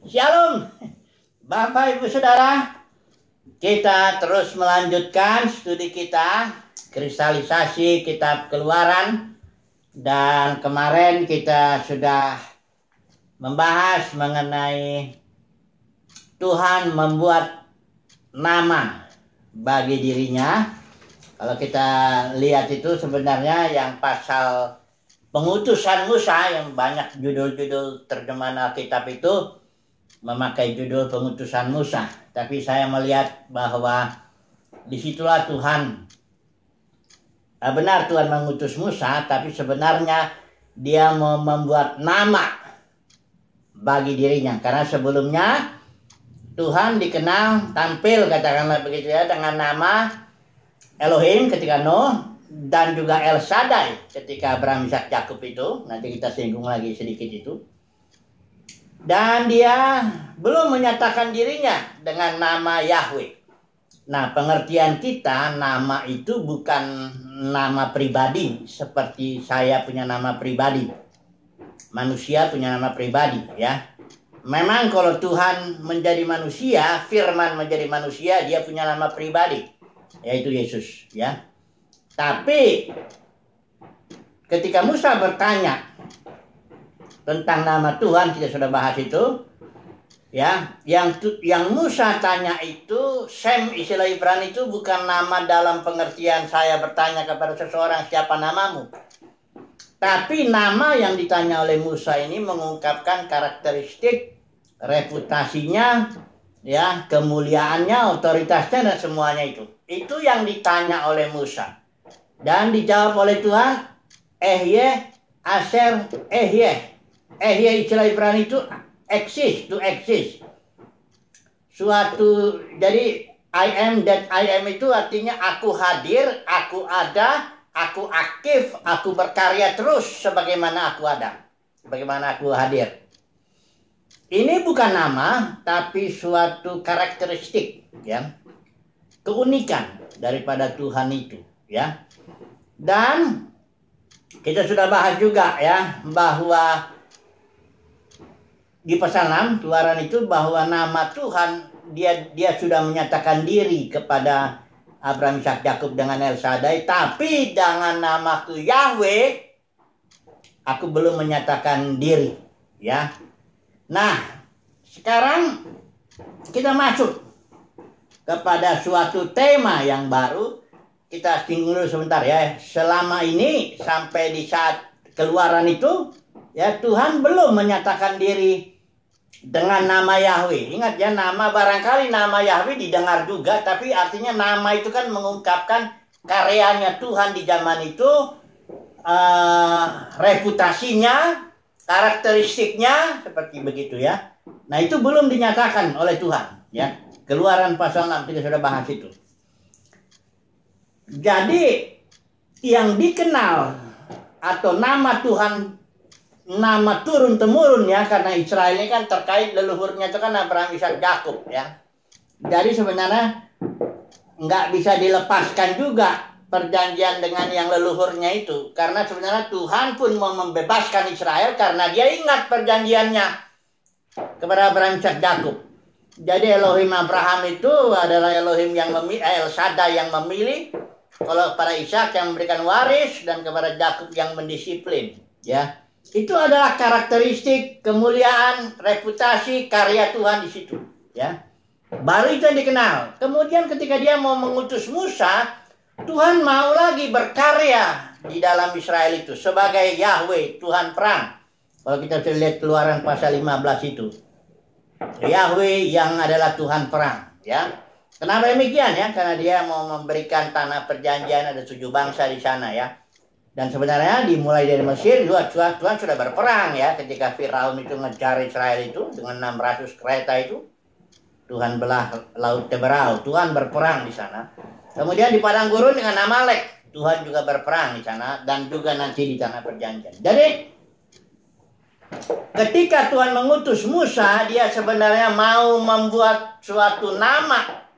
Shalom, Bapak Ibu Saudara. Kita terus melanjutkan studi kita, kristalisasi kitab Keluaran. Dan kemarin kita sudah membahas mengenai Tuhan membuat nama bagi dirinya. Kalau kita lihat itu sebenarnya yang pasal pengutusan Musa, yang banyak judul-judul terjemahan Alkitab itu memakai judul pengutusan Musa. Tapi saya melihat bahwa disitulah Tuhan, benar Tuhan mengutus Musa, tapi sebenarnya dia mau membuat nama bagi dirinya. Karena sebelumnya Tuhan dikenal, tampil katakanlah begitu ya, dengan nama Elohim ketika Nuh, dan juga El Shaddai ketika Abraham, Ishak, Yakub itu. Nanti kita singgung lagi sedikit itu. Dan dia belum menyatakan dirinya dengan nama Yahweh. Nah, pengertian kita, nama itu bukan nama pribadi seperti saya punya nama pribadi, manusia punya nama pribadi ya. Memang kalau Tuhan menjadi manusia, firman menjadi manusia, dia punya nama pribadi, yaitu Yesus ya. Tapi ketika Musa bertanya tentang nama Tuhan, kita sudah bahas itu ya. Yang Musa tanya itu, Shem istilah Ibrani itu bukan nama dalam pengertian saya bertanya kepada seseorang siapa namamu. Tapi nama yang ditanya oleh Musa ini mengungkapkan karakteristik, reputasinya ya, kemuliaannya, otoritasnya dan semuanya itu. Itu yang ditanya oleh Musa. Dan dijawab oleh Tuhan, Ehye, Asher, Ehye. Ehye istilah Ibrani itu exist, to exist. Suatu, jadi I am that I am itu artinya aku hadir, aku ada, aku aktif, aku berkarya terus sebagaimana aku ada, sebagaimana aku hadir. Ini bukan nama, tapi suatu karakteristik ya, keunikan daripada Tuhan itu ya. Dan kita sudah bahas juga ya bahwa di pasal 6 Keluaran itu bahwa nama Tuhan dia sudah menyatakan diri kepada Abraham, Ishak, Yakub dengan El Shaddai, tapi dengan namaku Yahweh aku belum menyatakan diri ya. Nah, sekarang kita masuk kepada suatu tema yang baru. Kita singgung dulu sebentar ya. Selama ini sampai di saat Keluaran itu ya, Tuhan belum menyatakan diri dengan nama Yahweh. Ingat ya, nama barangkali nama Yahweh didengar juga, tapi artinya nama itu kan mengungkapkan karyanya Tuhan di zaman itu, reputasinya, karakteristiknya, seperti begitu ya. Nah, itu belum dinyatakan oleh Tuhan ya. Keluaran pasal 6 kita sudah bahas itu. Jadi yang dikenal atau nama Tuhan, nama turun-temurun ya, karena Israel ini kan terkait leluhurnya itu kan Abraham, Ishak, Yakub ya. Jadi sebenarnya nggak bisa dilepaskan juga perjanjian dengan yang leluhurnya itu. Karena sebenarnya Tuhan pun mau membebaskan Israel karena dia ingat perjanjiannya kepada Abraham, Ishak, Yakub. Jadi Elohim Abraham itu adalah Elohim yang El Shaddai yang memilih, kalau kepada Ishak yang memberikan waris, dan kepada Yakub yang mendisiplin ya. Itu adalah karakteristik, kemuliaan, reputasi, karya Tuhan di situ ya. Baru itu yang dikenal. Kemudian ketika dia mau mengutus Musa, Tuhan mau lagi berkarya di dalam Israel itu sebagai Yahweh, Tuhan perang. Kalau kita bisa lihat Keluaran pasal 15 itu, Yahweh yang adalah Tuhan perang ya. Kenapa demikian ya? Karena dia mau memberikan tanah perjanjian, ada 7 bangsa di sana ya. Dan sebenarnya dimulai dari Mesir, Tuhan sudah berperang ya. Ketika Firaun itu ngejar Israel itu dengan 600 kereta itu, Tuhan belah laut Teberau, Tuhan berperang di sana. Kemudian di padang gurun dengan Amalek, Tuhan juga berperang di sana, dan juga nanti di tanah perjanjian. Jadi ketika Tuhan mengutus Musa, dia sebenarnya mau membuat suatu nama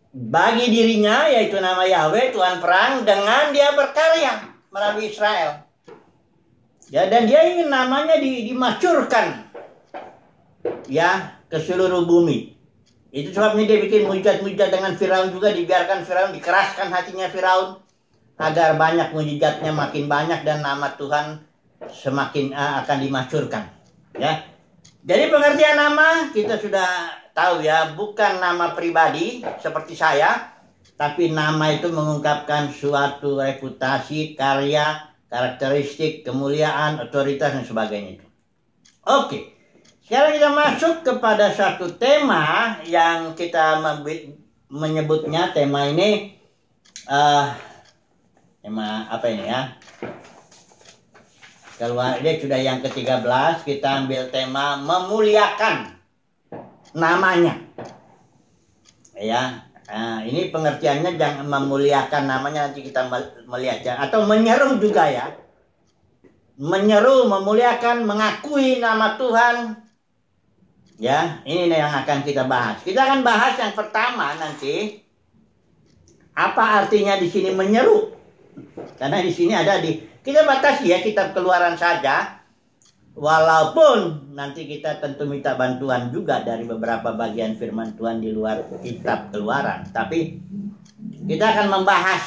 bagi dirinya, yaitu nama Yahweh, Tuhan perang, dengan dia berkarya melalui Israel. Ya, dan dia ingin namanya dimasyurkan ya ke seluruh bumi. Itu sebabnya dia bikin mujizat-mujizat dengan Firaun juga, dibiarkan Firaun, dikeraskan hatinya Firaun agar banyak mujizatnya makin banyak dan nama Tuhan semakin akan dimasyhurkan. Ya. Jadi pengertian nama kita sudah tahu ya, bukan nama pribadi seperti saya, tapi nama itu mengungkapkan suatu reputasi, karya, karakteristik, kemuliaan, otoritas dan sebagainya itu. Oke. Sekarang kita masuk kepada satu tema yang kita menyebutnya, tema ini tema apa ini ya? Keluar dia sudah yang ke-13, kita ambil tema memuliakan namanya. Ya, ini pengertiannya jangan memuliakan namanya, nanti kita melihat ya, atau menyeru juga ya. Menyeru, memuliakan, mengakui nama Tuhan. Ya, ini yang akan kita bahas. Kita akan bahas yang pertama nanti, apa artinya di sini menyeru? Karena di sini ada kita batasi ya kitab Keluaran saja. Walaupun nanti kita tentu minta bantuan juga dari beberapa bagian firman Tuhan di luar kitab Keluaran. Tapi kita akan membahas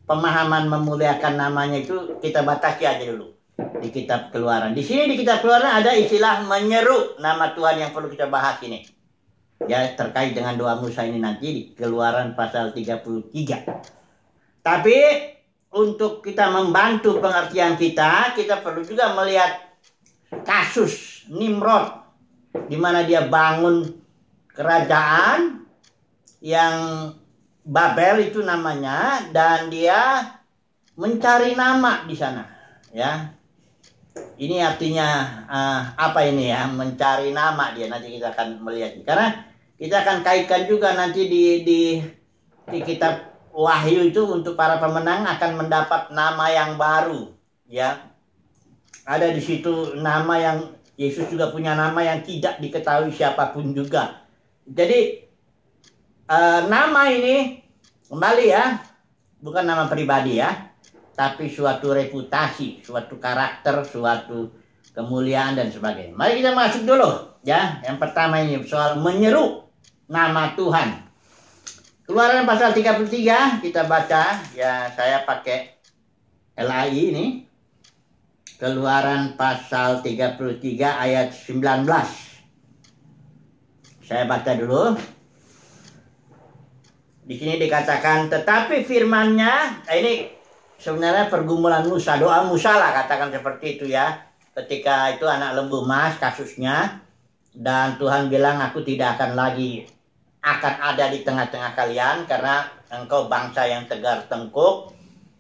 pemahaman memuliakan namanya itu, kita batasi aja dulu di kitab Keluaran. Di sini di kitab Keluaran ada istilah menyeru nama Tuhan yang perlu kita bahas ini. Ya, terkait dengan doa Musa ini nanti di Keluaran pasal 33. Tapi untuk kita membantu pengertian kita perlu juga melihat kasus Nimrod, di mana dia bangun kerajaan yang Babel itu namanya, dan dia mencari nama di sana. Ya, ini artinya apa ini ya, mencari nama dia, nanti kita akan melihat. Karena kita akan kaitkan juga nanti di kitab Wahyu itu, untuk para pemenang akan mendapat nama yang baru, ya. Ada di situ nama yang Yesus juga punya nama yang tidak diketahui siapapun juga. Jadi nama ini kembali ya, bukan nama pribadi ya, tapi suatu reputasi, suatu karakter, suatu kemuliaan dan sebagainya. Mari kita masuk dulu ya. Yang pertama ini soal menyeru nama Tuhan. Keluaran pasal 33 kita baca ya, saya pakai LAI ini. Keluaran pasal 33 ayat 19. Saya baca dulu. Di sini dikatakan, tetapi firman-Nya, ini sebenarnya pergumulan Musa, doa Musa lah, katakan seperti itu ya. Ketika itu anak lembu emas kasusnya, dan Tuhan bilang, aku tidak akan ada di tengah-tengah kalian karena engkau bangsa yang tegar tengkuk,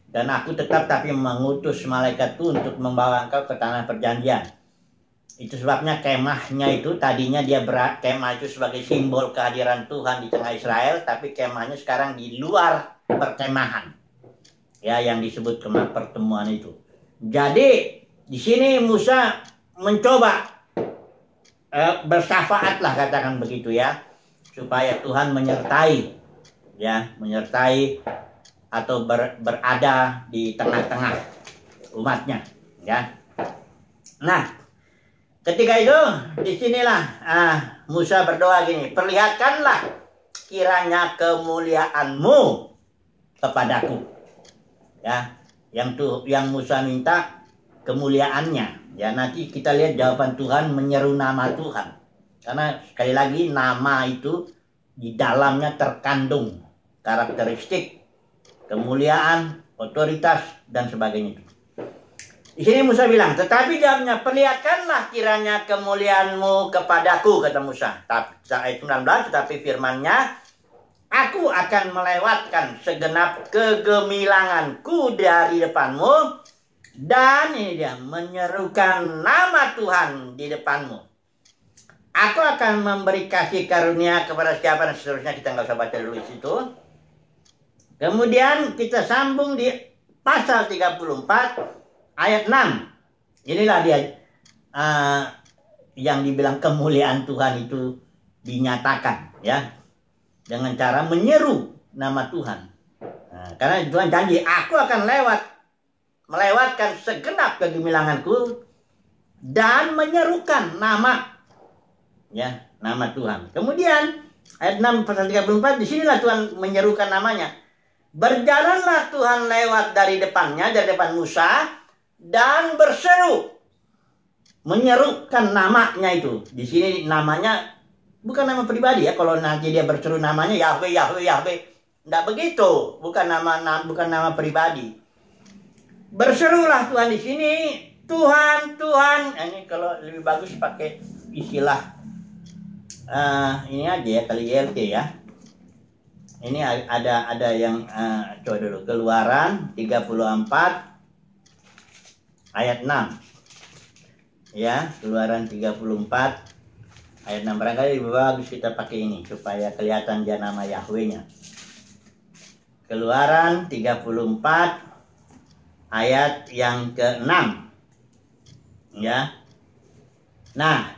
dan aku tetap tapi mengutus malaikatku untuk membawa engkau ke tanah perjanjian. Itu sebabnya kemahnya itu tadinya kemah itu sebagai simbol kehadiran Tuhan di tengah Israel, tapi kemahnya sekarang di luar perkemahan. Ya, yang disebut kemah pertemuan itu. Jadi di sini Musa mencoba bersyafaat lah, katakan begitu ya, supaya Tuhan menyertai atau berada di tengah-tengah umatnya ya. Nah, ketika itu disinilah Musa berdoa gini, perlihatkanlah kiranya kemuliaanmu kepadaku ya. Yang Musa minta kemuliaannya ya. Nanti kita lihat jawaban Tuhan menyeru nama Tuhan. Karena sekali lagi nama itu di dalamnya terkandung karakteristik, kemuliaan, otoritas dan sebagainya. Di sini Musa bilang, tetapi jawabnya, perlihatkanlah kiranya kemuliaanmu kepadaku, kata Musa. Ayat 19, tetapi firman-Nya, aku akan melewatkan segenap kegemilanganku dari depanmu, dan ini dia, menyerukan nama Tuhan di depanmu. Aku akan memberi kasih karunia kepada siapa dan seterusnya. Kita nggak usah baca dulu di situ. Kemudian kita sambung di pasal 34 ayat 6. Inilah dia yang dibilang kemuliaan Tuhan itu dinyatakan ya, dengan cara menyeru nama Tuhan. Nah, karena Tuhan janji, aku akan melewatkan segenap kegemilanganku dan menyerukan nama Ya, nama Tuhan. Kemudian ayat 6 pasal 34, disinilah Tuhan menyerukan namanya. Berjalanlah Tuhan lewat dari depannya, dari depan Musa, dan berseru. Menyerukan namanya itu. Di sini namanya bukan nama pribadi ya. Kalau nanti dia berseru namanya Yahweh, Yahweh, Yahweh. Tidak begitu. Bukan nama pribadi. Berserulah Tuhan di sini. Tuhan, Tuhan. Ini kalau lebih bagus pakai istilah ini aja ya, kali YLT ya. Ini ada yang coba dulu. Keluaran 34 ayat 6. Ya, Keluaran 34 ayat 6. Barangkali lebih bagus kita pakai ini supaya kelihatan dia nama Yahweh-nya. Keluaran 34 ayat yang ke-6. Ya. Nah,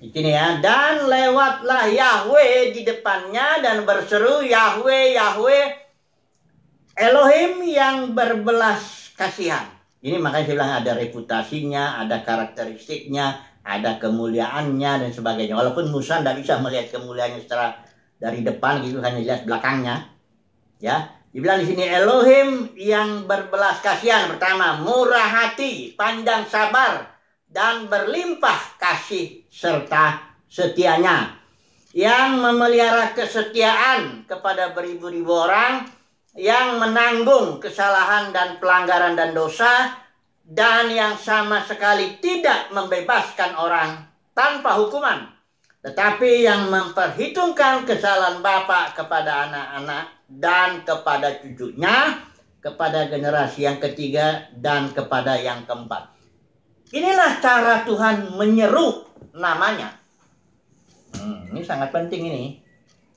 di sini ya, dan lewatlah Yahweh di depannya dan berseru, Yahweh, Yahweh, Elohim yang berbelas kasihan. Ini makanya saya bilang ada reputasinya, ada karakteristiknya, ada kemuliaannya dan sebagainya. Walaupun Musa tidak bisa melihat kemuliaannya secara dari depan gitu, hanya lihat belakangnya. Ya, dibilang di sini Elohim yang berbelas kasihan. Pertama, murah hati, panjang sabar, dan berlimpah kasih serta setianya, yang memelihara kesetiaan kepada beribu-ribu orang, yang menanggung kesalahan dan pelanggaran dan dosa, dan yang sama sekali tidak membebaskan orang tanpa hukuman, tetapi yang memperhitungkan kesalahan bapa kepada anak-anak dan kepada cucunya, kepada generasi yang ketiga dan kepada yang keempat. Inilah cara Tuhan menyeru namanya. Ini sangat penting ini.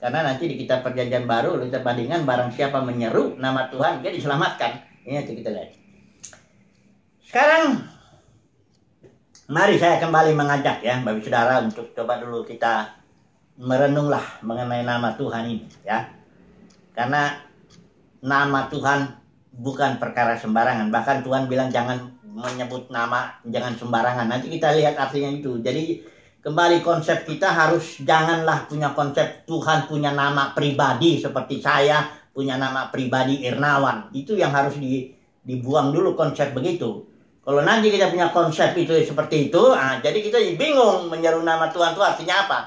Karena nanti di kitab perjanjian baru kita bandingkan barang siapa menyeru nama Tuhan dia diselamatkan. Ini nanti kita lihat. Sekarang mari saya kembali mengajak ya Bapak Saudara untuk coba dulu kita merenunglah mengenai nama Tuhan ini ya. Karena nama Tuhan bukan perkara sembarangan. Bahkan Tuhan bilang jangan menyebut nama, jangan sembarangan. Nanti kita lihat artinya itu. Jadi kembali konsep kita harus janganlah punya konsep Tuhan punya nama pribadi seperti saya punya nama pribadi Irnawan. Itu yang harus dibuang dulu konsep begitu. Kalau nanti kita punya konsep itu seperti itu, jadi kita bingung menyeru nama Tuhan itu artinya apa.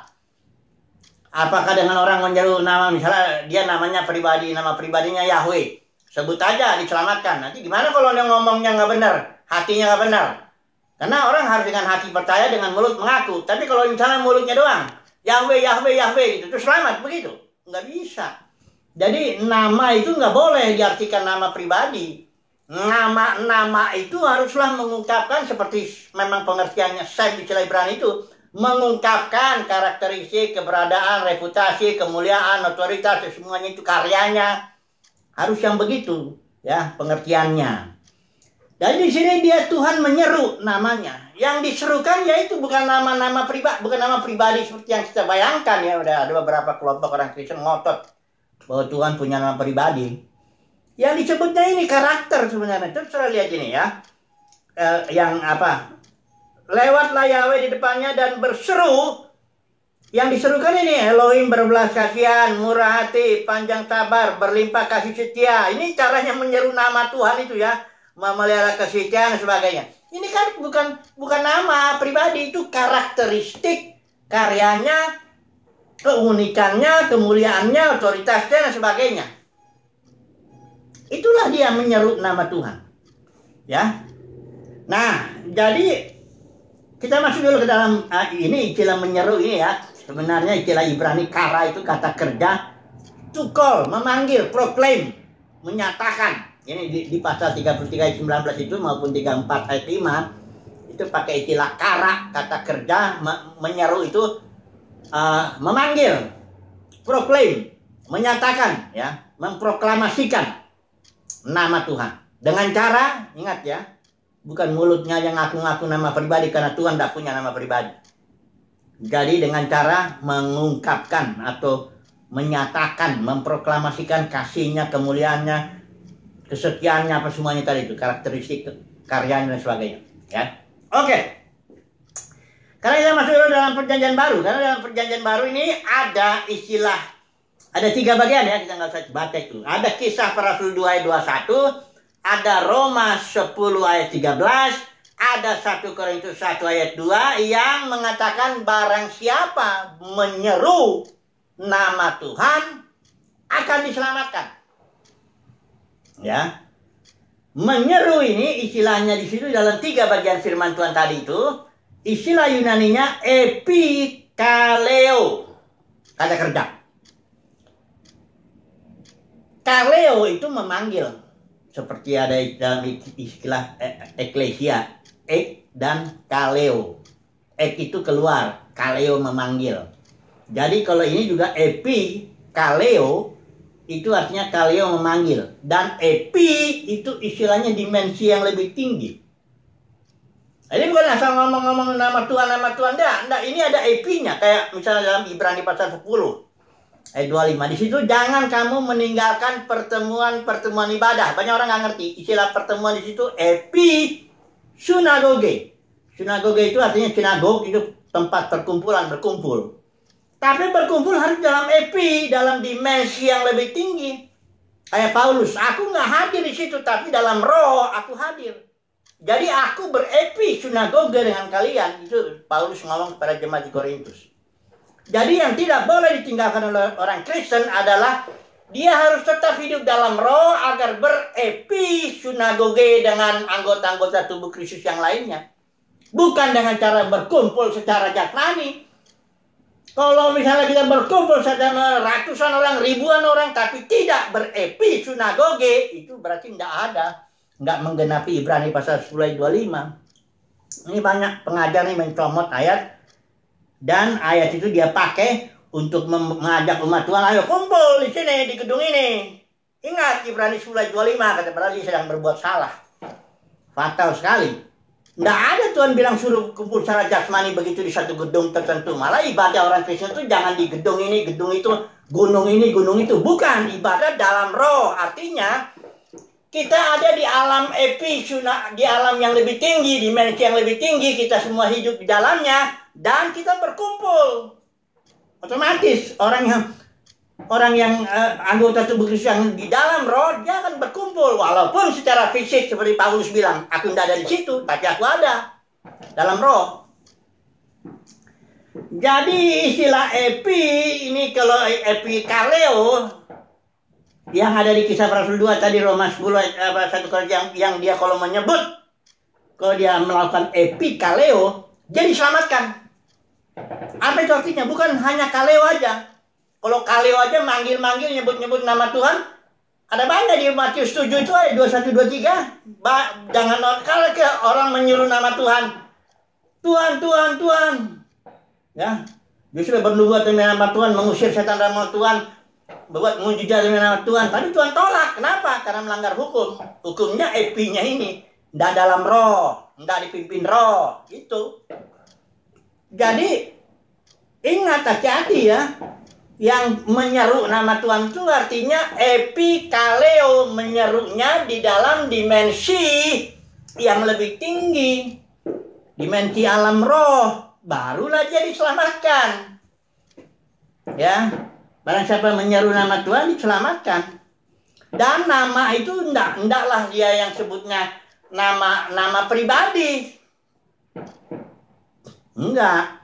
Apakah dengan orang menyeru nama, misalnya dia namanya pribadi, nama pribadinya Yahweh, sebut aja diselamatkan. Nanti gimana kalau dia ngomongnya nggak benar, hatinya nggak benar? Karena orang harus dengan hati percaya, dengan mulut mengaku. Tapi kalau misalnya mulutnya doang, Yahweh, Yahweh, Yahweh gitu, itu selamat begitu? Nggak bisa. Jadi nama itu nggak boleh diartikan nama pribadi. Nama itu haruslah mengungkapkan seperti memang pengertiannya Sam di istilah Ibrani itu, mengungkapkan karakteristik, keberadaan, reputasi, kemuliaan, otoritas, semuanya itu karyanya. Harus yang begitu ya pengertiannya. Dan di sini dia Tuhan menyeru namanya. Yang diserukan yaitu bukan nama-nama pribadi, bukan nama pribadi seperti yang kita bayangkan ya. Udah ada beberapa kelompok orang Kristen ngotot bahwa Tuhan punya nama pribadi. Yang disebutnya ini karakter sebenarnya. Terus lihat ini ya. Yang apa? Lewatlah Yahweh di depannya dan berseru. Yang diserukan ini Elohim berbelas kasihan, murah hati, panjang sabar, berlimpah kasih setia. Ini caranya menyeru nama Tuhan itu ya. Memelihara kesetiaan dan sebagainya. Ini kan bukan nama pribadi, itu karakteristik karyanya, keunikannya, kemuliaannya, otoritasnya dan sebagainya. Itulah dia menyeru nama Tuhan. Ya. Nah, jadi kita masuk dulu ke dalam ini istilah menyeru ini ya. Sebenarnya istilah Ibrani kara itu kata kerja, to call, memanggil, proclaim, menyatakan. Ini di pasal 33 ayat 19 itu maupun 34 ayat 5 itu pakai istilah kara, kata kerja, menyeru itu memanggil, proclaim, menyatakan ya, memproklamasikan nama Tuhan. Dengan cara, ingat ya, bukan mulutnya yang ngaku-ngaku nama pribadi karena Tuhan tidak punya nama pribadi. Jadi dengan cara mengungkapkan atau menyatakan, memproklamasikan kasihnya, kemuliaannya, kesetiaannya, apa semuanya tadi itu, karakteristik karyanya dan sebagainya. Ya, oke. Karena kita masuk dalam perjanjian baru, karena dalam perjanjian baru ini ada istilah, ada 3 bagian ya, kita nggak usah baca itu. Ada Kisah Para Rasul 2 ayat 21, ada Roma 10 ayat 13, ada 1 Korintus 1 ayat 2 yang mengatakan barang siapa menyeru nama Tuhan akan diselamatkan. Ya. Menyeru ini istilahnya di situ dalam 3 bagian firman Tuhan tadi itu, istilah Yunaninya epikaleo, kata kerja. Kaleo itu memanggil, seperti ada dalam istilah eklesia, ek dan kaleo. Ek itu keluar, kaleo memanggil. Jadi kalau ini juga epikaleo, itu artinya kaleo memanggil. Dan epi itu istilahnya dimensi yang lebih tinggi. Jadi bukan asal ngomong-ngomong nama Tuhan, enggak. Ini ada epinya. Kayak misalnya dalam Ibrani pasal 10 ayat 25. Di situ jangan kamu meninggalkan pertemuan ibadah. Banyak orang nggak ngerti istilah pertemuan di situ epi sinagoge. Sinagoge itu artinya sinagog, itu tempat perkumpulan, berkumpul. Tapi berkumpul harus dalam epi, dalam dimensi yang lebih tinggi. Kayak Paulus, aku nggak hadir di situ, tapi dalam roh aku hadir. Jadi aku berepi sinagoge dengan kalian. Itu Paulus ngomong kepada jemaat di Korintus. Jadi yang tidak boleh ditinggalkan oleh orang Kristen adalah dia harus tetap hidup dalam roh agar berepi sinagoge dengan anggota-anggota tubuh Kristus yang lainnya. Bukan dengan cara berkumpul secara jasmani. Kalau misalnya kita berkumpul sama ratusan orang, ribuan orang, tapi tidak berepi sinagoge, itu berarti nggak menggenapi Ibrani pasal 10 ayat 25. Ini banyak pengajar nih mencomot ayat, dan ayat itu dia pakai untuk mengajak umat Tuhan, ayo kumpul di sini, di gedung ini. Ingat Ibrani 10 ayat 25, kata padahal dia sedang berbuat salah. Fatal sekali. Nggak ada Tuhan bilang suruh kumpul secara jasmani begitu di satu gedung tertentu. Malah ibadah orang Kristen itu jangan di gedung ini, gedung itu, gunung ini, gunung itu. Bukan, ibadah dalam roh. Artinya kita ada di alam di alam yang lebih tinggi, dimensi yang lebih tinggi. Kita semua hidup di dalamnya dan kita berkumpul. Otomatis orang yang anggota tubuh Kristus yang di dalam roh, dia akan berkumpul. Walaupun secara fisik seperti Paulus bilang, aku tidak ada di situ, tapi aku ada dalam roh. Jadi istilah epi ini, kalau epikaleo yang ada di Kisah Para Rasul 2 tadi, Roma 10 1 Korintus yang dia kalau menyebut, kalau dia melakukan epikaleo, dia diselamatkan. Apa itu artinya? Bukan hanya kaleo aja. Kalau kaleo aja manggil-manggil, nyebut-nyebut nama Tuhan, ada banyak di Matius 7 itu ada 21-23. Jangan kalau orang menyuruh nama Tuhan, Tuhan. Ya, justru bernubuat demi nama Tuhan, mengusir setan dalam nama Tuhan, berbuat mujizat demi nama Tuhan. Tapi Tuhan tolak. Kenapa? Karena melanggar hukum. Hukumnya epinya ini, tidak dalam roh, tidak dipimpin roh. Itu. Jadi ingat, hati-hati ya. Yang menyeru nama Tuhan itu artinya epikaleo, menyerunya di dalam dimensi yang lebih tinggi, dimensi alam roh, barulah dia diselamatkan. Ya, barang siapa menyeru nama Tuhan diselamatkan. Dan nama itu ndaklah dia yang sebutnya nama pribadi, enggak.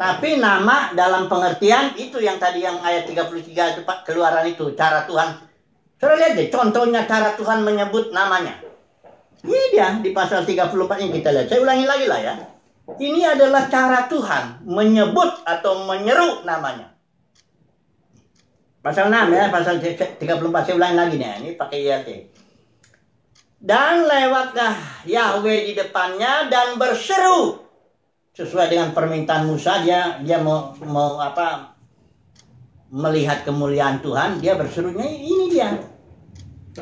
Tapi nama dalam pengertian itu yang tadi yang ayat 33 itu Pak, Keluaran itu, cara Tuhan. Saudara lihat deh contohnya cara Tuhan menyebut namanya. Ini dia di pasal 34 yang kita lihat. Saya ulangi lagi lah ya. Ini adalah cara Tuhan menyebut atau menyeru namanya. Pasal 6 ya, pasal 34 saya ulangi lagi nih. Ini pakai IRT. Dan lewatlah Yahweh di depannya dan berseru. Sesuai dengan permintaan Musa, dia mau melihat kemuliaan Tuhan, dia berserunya ini dia.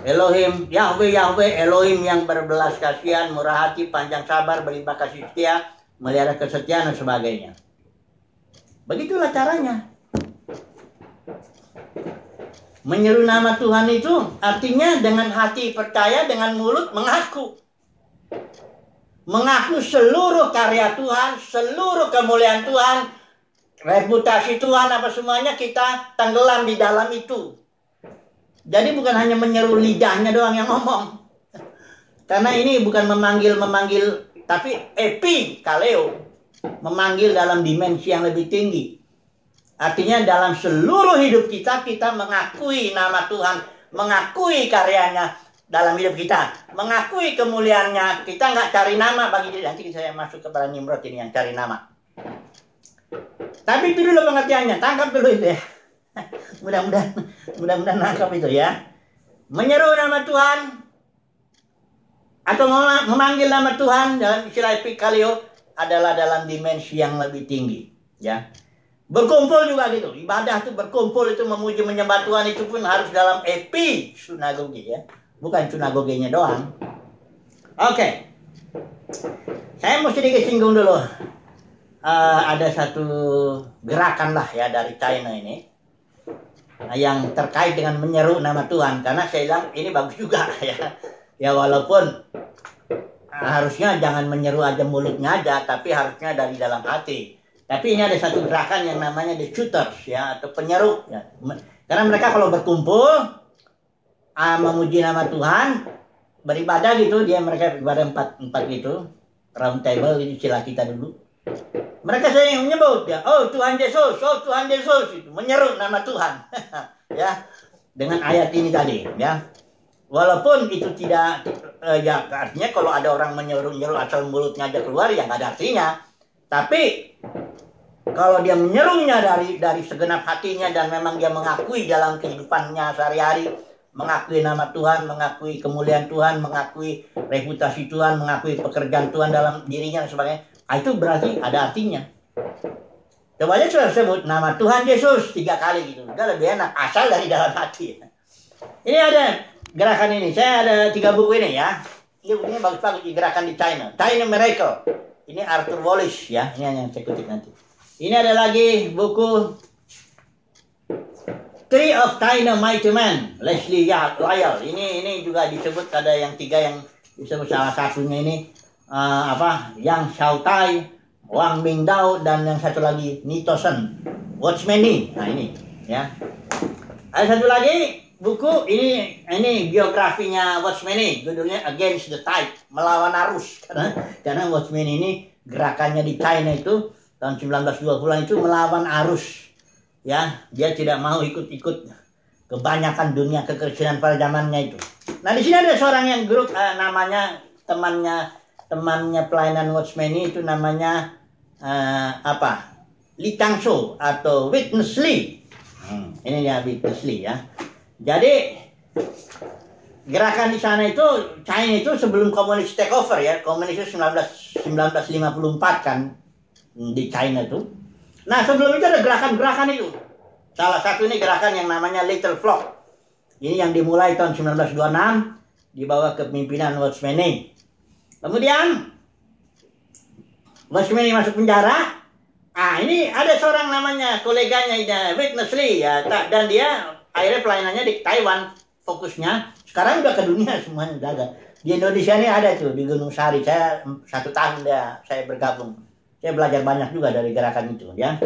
Elohim, Yahweh, Elohim yang berbelas kasihan, murah hati, panjang sabar, berlimpah kasih setia, melihara kesetiaan dan sebagainya. Begitulah caranya. Menyeru nama Tuhan itu artinya dengan hati percaya, dengan mulut mengaku. mengaku seluruh karya Tuhan, seluruh kemuliaan Tuhan, reputasi Tuhan, apa semuanya kita tenggelam di dalam itu. Jadi bukan hanya menyeru lidahnya doang yang ngomong. Karena ini bukan memanggil, tapi epikaleo. Memanggil dalam dimensi yang lebih tinggi. Artinya dalam seluruh hidup kita, kita mengakui nama Tuhan, mengakui karyanya dalam hidup kita, mengakui kemuliaannya. Kita nggak cari nama bagi diri. Nanti saya masuk kepada Nimrod ini yang cari nama. Tapi itu dulu pengertiannya, tangkap dulu itu ya. Mudah-mudahan nangkap itu ya. Menyeru nama Tuhan atau memanggil nama Tuhan dalam istilah epikaleo adalah dalam dimensi yang lebih tinggi, ya. Berkumpul juga gitu. Ibadah itu berkumpul, itu memuji menyembah Tuhan, itu pun harus dalam sinagoge ya. Bukan sinagogenya doang. Oke. Saya mesti sedikit singgung dulu. Ada satu gerakan lah ya dari China ini yang terkait dengan menyeru nama Tuhan. Karena saya bilang ini bagus juga ya. Ya walaupun harusnya jangan menyeru aja mulutnya aja, tapi harusnya dari dalam hati. Tapi ini ada satu gerakan yang namanya the shooters ya, atau penyeru ya. Karena mereka kalau berkumpul memuji nama Tuhan, beribadah gitu, mereka beribadah empat gitu, round table, ini istilah kita dulu. Mereka sering menyebut ya, oh Tuhan Yesus, itu menyeru nama Tuhan. Ya, dengan ayat ini tadi ya. Walaupun itu tidak ya artinya kalau ada orang menyeru asal mulutnya aja keluar ya nggak ada artinya. Tapi kalau dia menyerunya dari segenap hatinya dan memang dia mengakui dalam kehidupannya sehari-hari, mengakui nama Tuhan, mengakui kemuliaan Tuhan, mengakui reputasi Tuhan, mengakui pekerjaan Tuhan dalam dirinya dan sebagainya, itu berarti ada artinya. Coba aja sudah sebut nama Tuhan Yesus 3 kali gitu, udah lebih enak, asal dari dalam hati. Ini ada gerakan ini, saya ada 3 buku ini ya. Ini bukunya bagus-bagus, di gerakan di China. China Miracle. Ini Arthur Wallis ya, ini yang saya kutip nanti. Ini ada lagi buku Three of China Mighty Men, Leslie Lyall. Ini juga disebut, ada yang 3 yang disebut, salah satunya ini Yang Xiaotai, Wang Mingdao, dan yang satu lagi Nitosen, Watchman Nee. Nah ini ya. Ada satu lagi buku ini biografinya Watchman Nee, judulnya Against the Tide, melawan arus. Karena Watchman ini gerakannya di China itu tahun 1920-an itu melawan arus. Ya, dia tidak mau ikut-ikut kebanyakan dunia kekristenan pada zamannya itu. Nah, di sini ada seorang yang grup namanya temannya pelayanan Watchman Nee itu namanya Li Changshou atau Witness Lee. Ini dia Witness Lee ya. Jadi gerakan di sana itu, China itu sebelum komunis take over ya, komunis itu 1954 kan di China itu. Nah sebelum itu ada gerakan-gerakan itu. Salah satu ini gerakan yang namanya Little Flock. Ini yang dimulai tahun 1926 di bawah kepemimpinan Watchman Nee. Kemudian Watchman Nee masuk penjara. Ini ada seorang namanya koleganya Witness Lee ya, dan dia akhirnya pelayanannya di Taiwan fokusnya. Sekarang udah ke dunia semuanya udah ada. Di Indonesia ini ada tuh di Gunung Sari. Saya 1 tahun saya bergabung. Saya belajar banyak juga dari gerakan itu ya.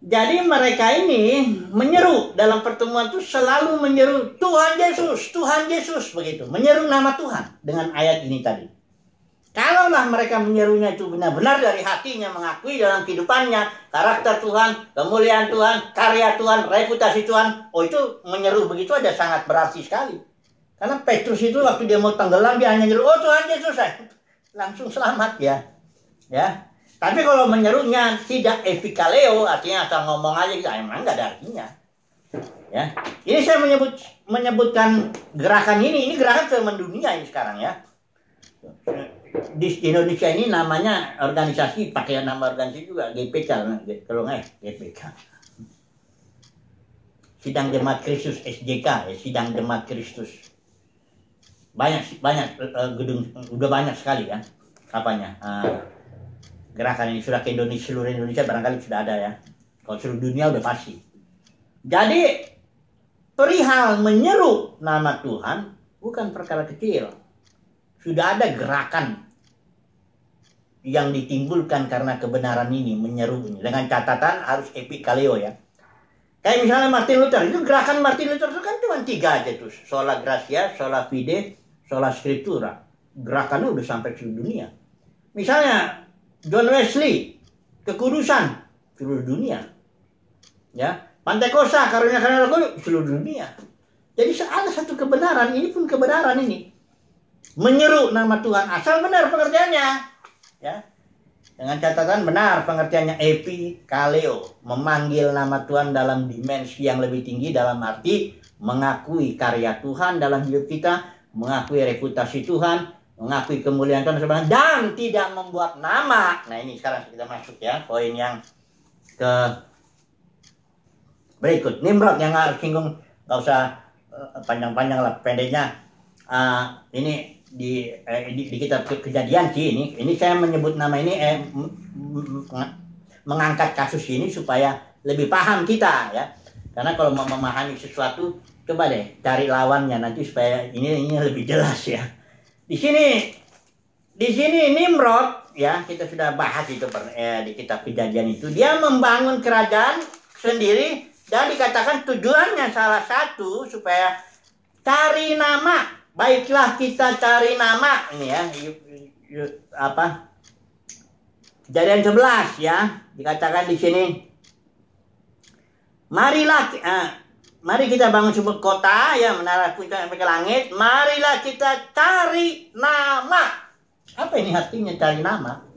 Jadi mereka ini menyeru dalam pertemuan itu, selalu menyeru Tuhan Yesus begitu. Menyeru nama Tuhan dengan ayat ini tadi. Kalaulah mereka menyerunya itu benar-benar dari hatinya, mengakui dalam kehidupannya karakter Tuhan, kemuliaan Tuhan, karya Tuhan, reputasi Tuhan, itu menyeru begitu aja sangat berarti sekali. Karena Petrus itu waktu dia mau tenggelam, dia hanya menyeru, oh Tuhan Yesus, langsung selamat ya. Ya, tapi kalau menyerunya tidak epikaleo, artinya asal ngomong aja gitu, emang nggak ada artinya. Ya, ini saya menyebutkan gerakan ini gerakan mendunia ini sekarang ya. Di Indonesia ini namanya organisasi, pakai nama organisasi juga GPK, kalau nggak GPK. Sidang Jemaat Kristus SJK, ya, Sidang Jemaat Kristus. Banyak gedung, udah banyak sekali ya. Apanya? Gerakan ini sudah ke Indonesia, seluruh Indonesia barangkali sudah ada ya. Kalau seluruh dunia udah pasti. Jadi perihal menyeru nama Tuhan bukan perkara kecil. sudah ada gerakan yang ditimbulkan karena kebenaran ini, menyeru ini. Dengan catatan harus epikaleo ya. Kayak misalnya Martin Luther, itu gerakan Martin Luther itu kan cuma 3 aja tuh. Sola Gratia, Sola Fide, Sola Scriptura. Gerakannya udah sampai seluruh dunia. Misalnya John Wesley, kekudusan seluruh dunia. Ya, Pantekosta, karunia-karunia Roh seluruh dunia. Jadi ada satu kebenaran, ini pun kebenaran ini. Menyeru nama Tuhan, asal benar pengertiannya. Ya. Dengan catatan benar pengertiannya epikaleo, memanggil nama Tuhan dalam dimensi yang lebih tinggi, dalam arti mengakui karya Tuhan dalam hidup kita, mengakui reputasi Tuhan, mengakui kemuliaan Tuhan sebenarnya, dan tidak membuat nama. Nah ini sekarang kita masuk ya, poin yang ke berikut. Nimrod yang harus singgung, nggak usah panjang-panjang lah, pendeknya. Ini di kitab Kejadian sih, ini saya menyebut nama ini mengangkat kasus ini supaya lebih paham kita ya. Karena kalau mau memahami sesuatu, coba deh cari lawannya nanti supaya ini lebih jelas ya. Di sini Nimrod ya, kita sudah bahas itu di kitab Kejadian itu, dia membangun kerajaan sendiri. Dan dikatakan tujuannya salah satu supaya cari nama. Baiklah kita cari nama. Ini ya, Kejadian 11 ya. Dikatakan di sini, mari kita bangun sebuah kota ya, menara puncak sampai ke langit. Marilah kita cari nama. Apa ini artinya cari nama?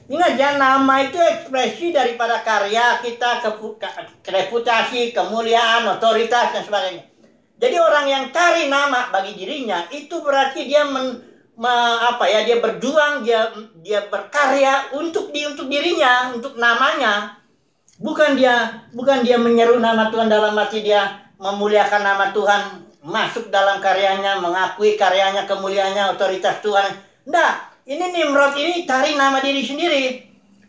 Ingat ya, nama itu ekspresi daripada karya kita, reputasi, kemuliaan, otoritas, dan sebagainya. Jadi orang yang cari nama bagi dirinya, itu berarti dia dia berjuang, dia berkarya untuk dirinya, untuk namanya. Bukan dia menyeru nama Tuhan dalam arti dia memuliakan nama Tuhan, masuk dalam karyanya, mengakui karyanya, kemuliaannya, otoritas Tuhan. Enggak. Ini Nimrod ini cari nama diri sendiri.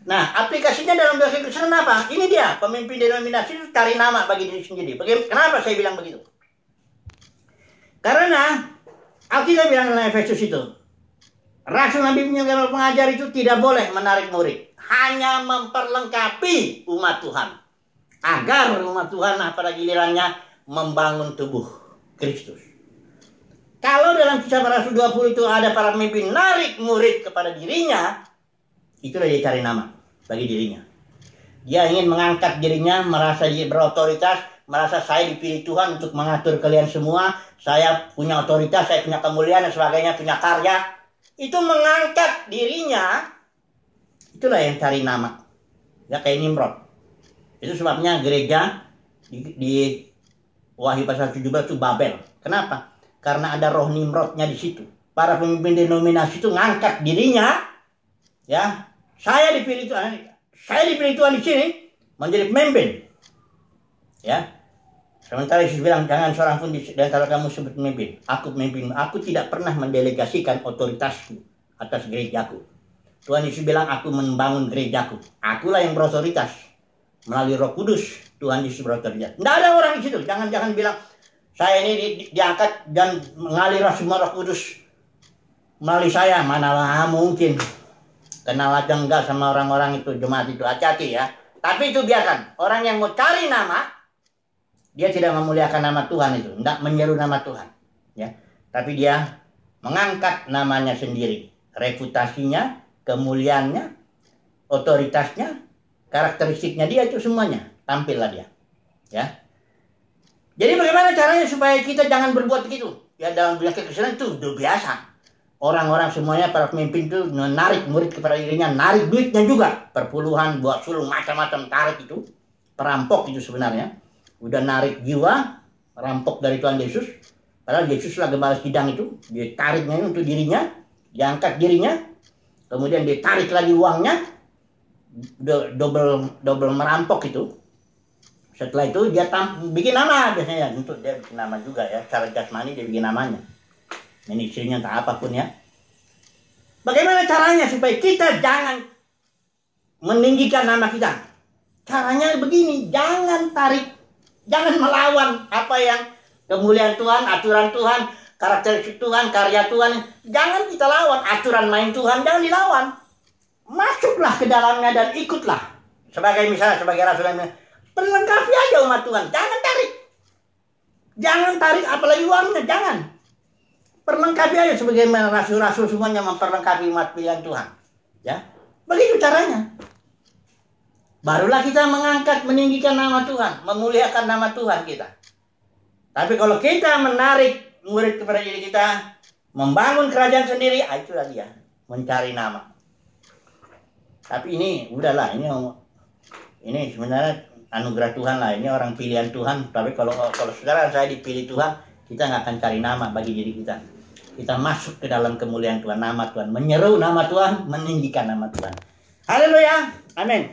Nah, aplikasinya dalam bahasa Kristen apa? Ini dia, pemimpin denominasi itu cari nama bagi diri sendiri. Kenapa saya bilang begitu? Karena Alkitab bilang dalam Efesus itu, Rasul Nabi pengajar itu tidak boleh menarik murid, hanya memperlengkapi umat Tuhan, agar umat Tuhan pada gilirannya membangun tubuh Kristus. Kalau dalam kisah Rasul 20 itu ada para pemimpin narik murid kepada dirinya, itulah dia cari nama bagi dirinya. Dia ingin mengangkat dirinya, merasa dia berotoritas, merasa saya dipilih Tuhan untuk mengatur kalian semua, saya punya otoritas, saya punya kemuliaan dan sebagainya, punya karya. Itu mengangkat dirinya, itulah yang cari nama. Ya kayak Nimrod. Itu sebabnya gereja di Wahyu pasal 17 itu Babel. Kenapa? Karena ada roh Nimrodnya di situ. Para pemimpin denominasi itu ngangkat dirinya, ya, saya dipilih Tuhan di sini menjadi pemimpin, ya. Sementara Yesus bilang jangan seorang pun di antara kamu sebut pemimpin. Aku pemimpin. Aku tidak pernah mendelegasikan otoritasku atas gerejaku. Tuhan Yesus bilang aku membangun gerejaku. Akulah yang berotoritas melalui Roh Kudus. Tuhan Yesus berotoritas. Tidak ada orang di situ. Jangan bilang saya ini diangkat dan mengalir semua Roh Kudus melalui saya. Manalah mungkin. Kenal aja enggak sama orang-orang itu, jemaat itu. Hati-hati ya. Tapi itu biarkan. Orang yang mau cari nama, dia tidak memuliakan nama Tuhan itu. Enggak menyeru nama Tuhan. Ya. Tapi dia mengangkat namanya sendiri. Reputasinya, kemuliaannya, otoritasnya, karakteristiknya dia itu semuanya. Tampillah dia. Ya. Jadi bagaimana caranya supaya kita jangan berbuat begitu? Ya dalam dunia kekristenan itu udah biasa. Orang-orang semuanya para pemimpin itu menarik murid kepada dirinya, narik duitnya juga. Perpuluhan, buat sulung, macam-macam tarik itu. Perampok itu sebenarnya. Udah narik jiwa, rampok dari Tuhan Yesus. Padahal Yesus lah gembala sidang itu. Dia tariknya untuk dirinya, diangkat dirinya. Kemudian dia tarik lagi uangnya. Double merampok itu. Setelah itu dia bikin nama biasanya, untuk dia bikin nama juga ya, secara jasmani dia bikin namanya. Ini istrinya entah apapun ya. Bagaimana caranya supaya kita jangan meninggikan nama kita? Caranya begini, jangan tarik, jangan melawan apa yang kemuliaan Tuhan, aturan Tuhan, karakteristik Tuhan, karya Tuhan. Jangan kita lawan. Aturan main Tuhan jangan dilawan. Masuklah ke dalamnya dan ikutlah. Sebagai misalnya, sebagai rasul yang perlengkapi aja umat Tuhan. Jangan tarik. Jangan tarik apalagi uangnya. Jangan. Perlengkapi aja sebagaimana rasul-rasul semuanya memperlengkapi umat pilihan Tuhan. Ya, begitu caranya. Barulah kita mengangkat, meninggikan nama Tuhan, memuliakan nama Tuhan kita. Tapi kalau kita menarik murid kepada diri kita, membangun kerajaan sendiri, itulah dia, mencari nama. Tapi ini udahlah, ini sebenarnya anugerah Tuhan lah, ini orang pilihan Tuhan. Tapi kalau saudara saya dipilih Tuhan, kita nggak akan cari nama bagi diri kita. Kita masuk ke dalam kemuliaan Tuhan, nama Tuhan, menyeru nama Tuhan, meninggikan nama Tuhan. Haleluya, amin.